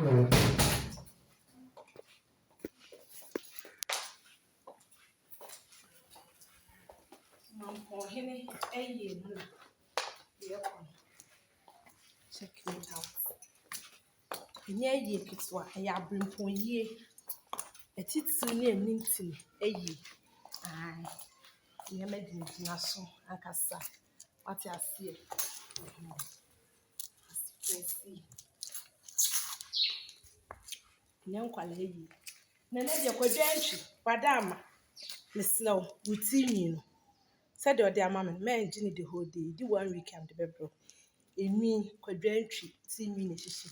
Henny, check it out. Yeah, it's what I have been for ye. A titty near Minton, aye. You made me national, Ancassa. What I see. See. Young quality. Nana, your quadrantry, Madame, Miss Snow, routine. Said your dear mamma, man, Jenny the whole day. Do 1 week and the bedroom. In me, quadrantry, 10 minutes.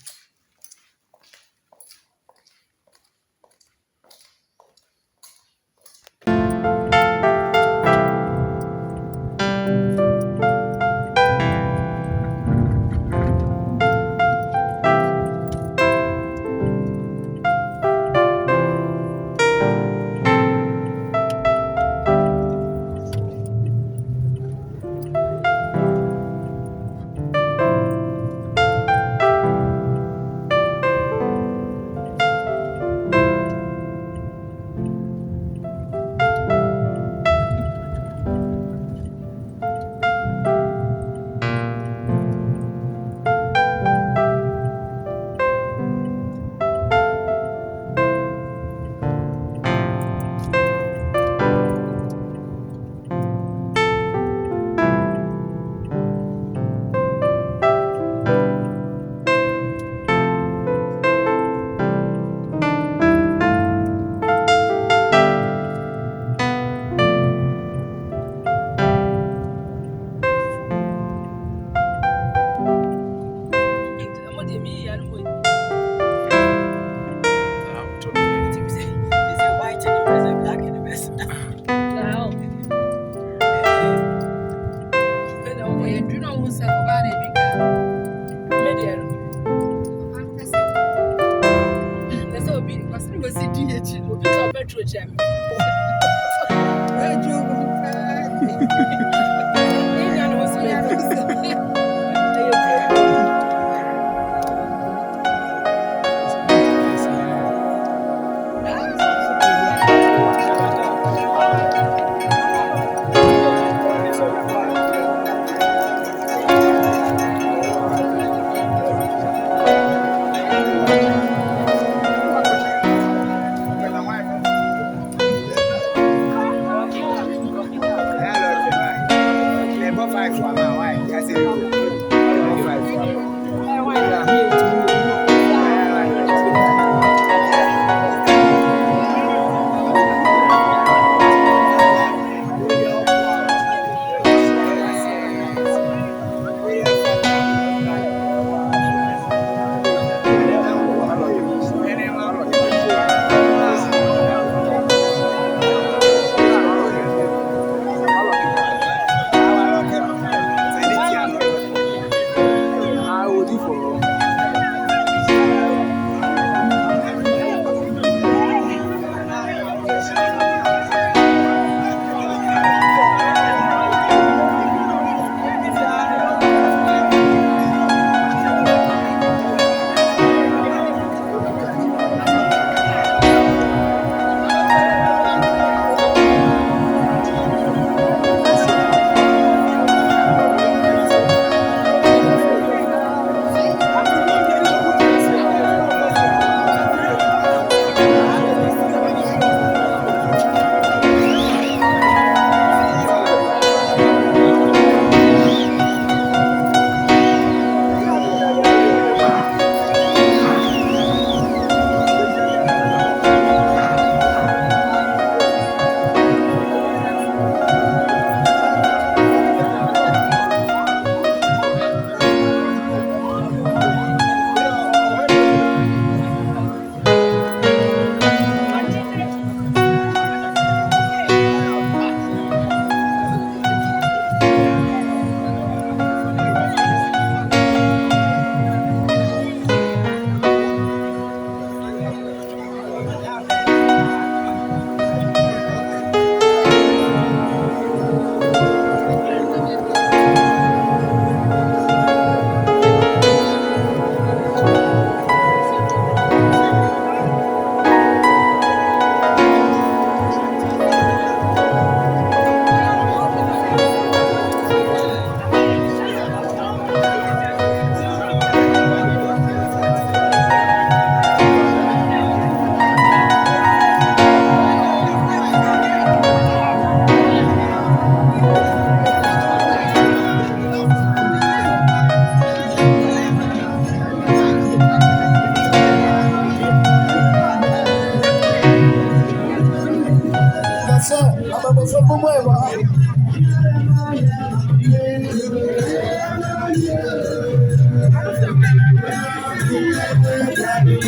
Any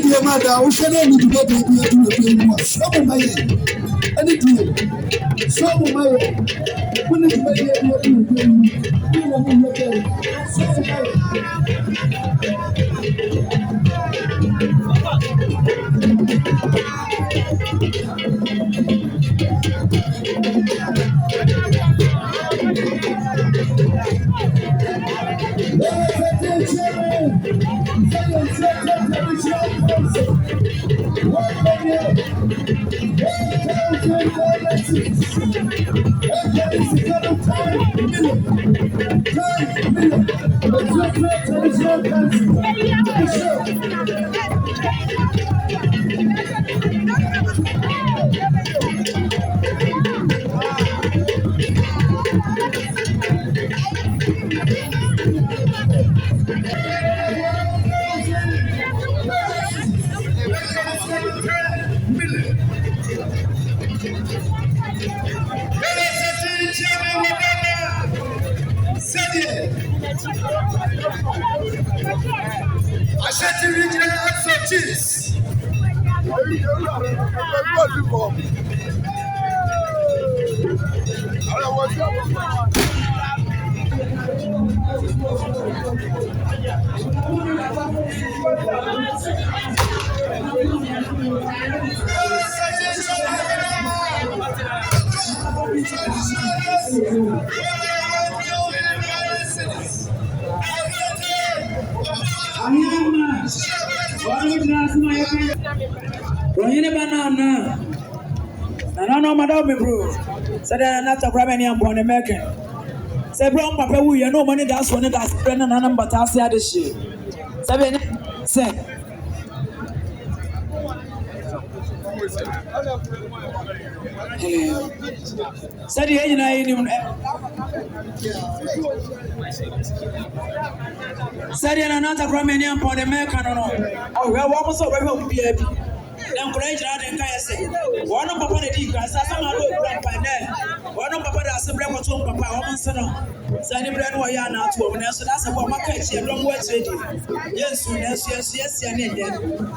dear mother, we shall need to get into some of my any deal. Some of my when it's I said to regional expertise. I know madam bro. Said not a problem any upon American. Say brown papa we no money that's one that's friend and number that's the other shit. Seven say said you know said not a problem any upon American no. Oh well what was over here. Encourage that and say one of papa the because some are by there. One of papa that's a break or two papa woman son. Sunny bread why you are not to woman, so that's a woman catch you long way ready. Yes, yes, and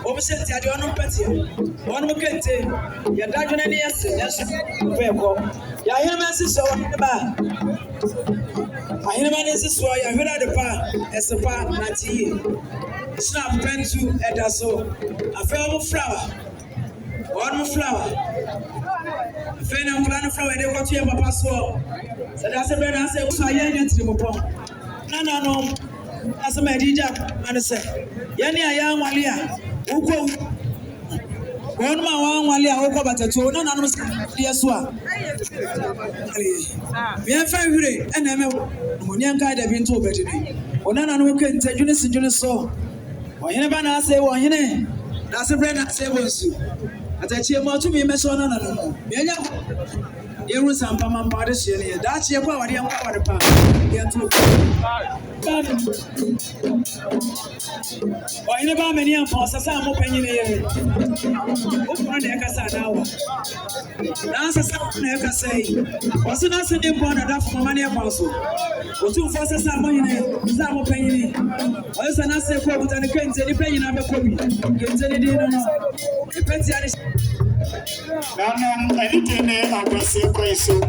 opposite the other petty. One more can say, you're dodging any yes, fair go. Ya hear my sister on the bar. I hear my sister, I heard the bar as a bar, not tea. Snap pen to Edaso, a fair flower. One more flower. A fair and plant flower, they want to have a password. So that's a better answer. So I ain't to the pump. No. As a medija, and I say, Yanni, I am Walia. Uko. One man, Walia, Oko, but a two, none of us, yes, one. We have 5 days, and I'm a young guy that been told better. One another can take you to so. Why you never say, well, you know, that's a brand that says you. At a chair more to me, Messon. You was some Pamman Partis here. That's your power, young power. Why you never many imposters? I'm opening here. Open the Casa now. That's a sound I can say. Was it not sitting upon enough for money apostle? Or 2 forces are money, some opinion. Was an answer for what I can't say, depending on the copy. Can say it depends on anything I can say, crazy.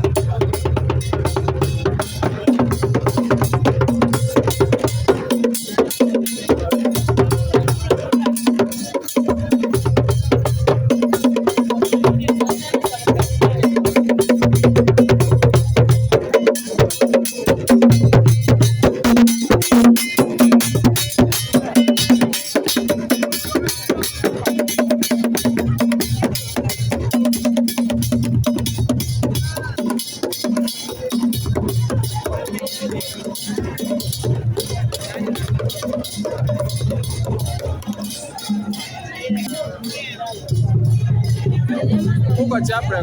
Uko chapra.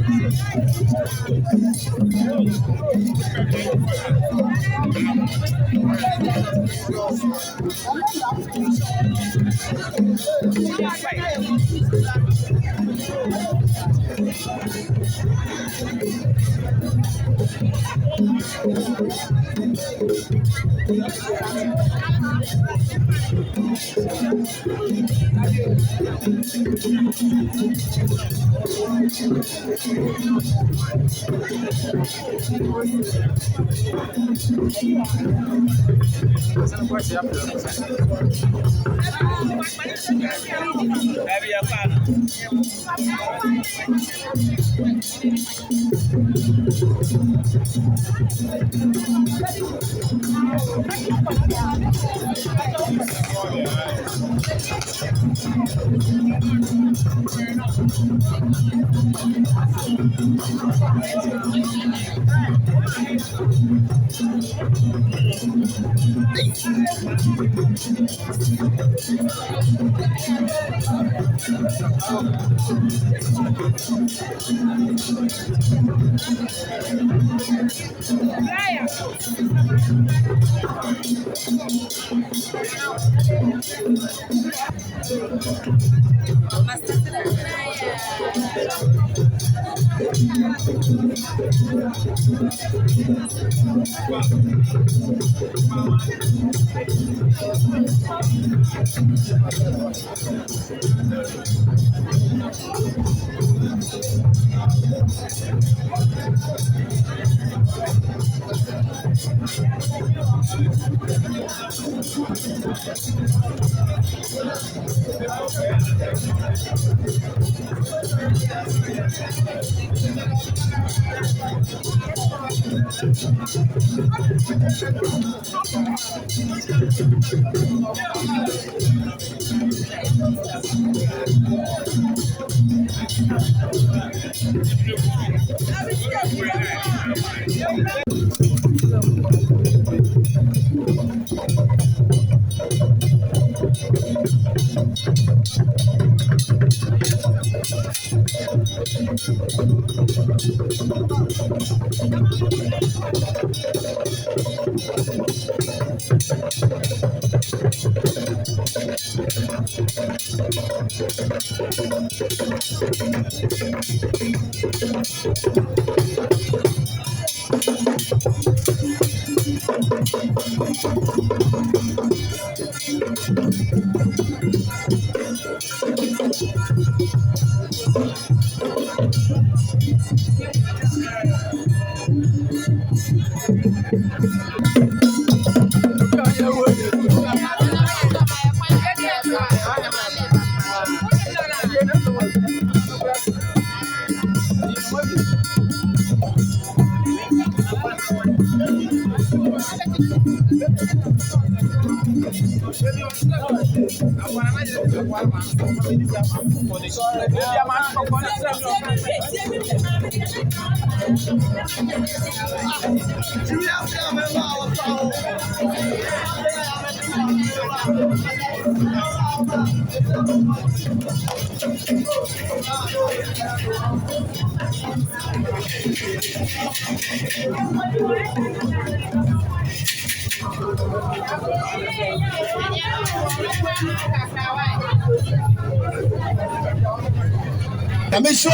Commission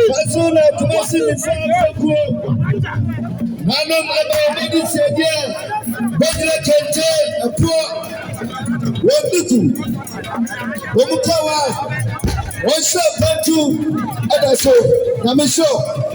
Fasula Kumasi Misanko Manam Abedi Sedia Bedra Kente Apo Wobiku Womukawa Wonsa Bantu Adaso Commission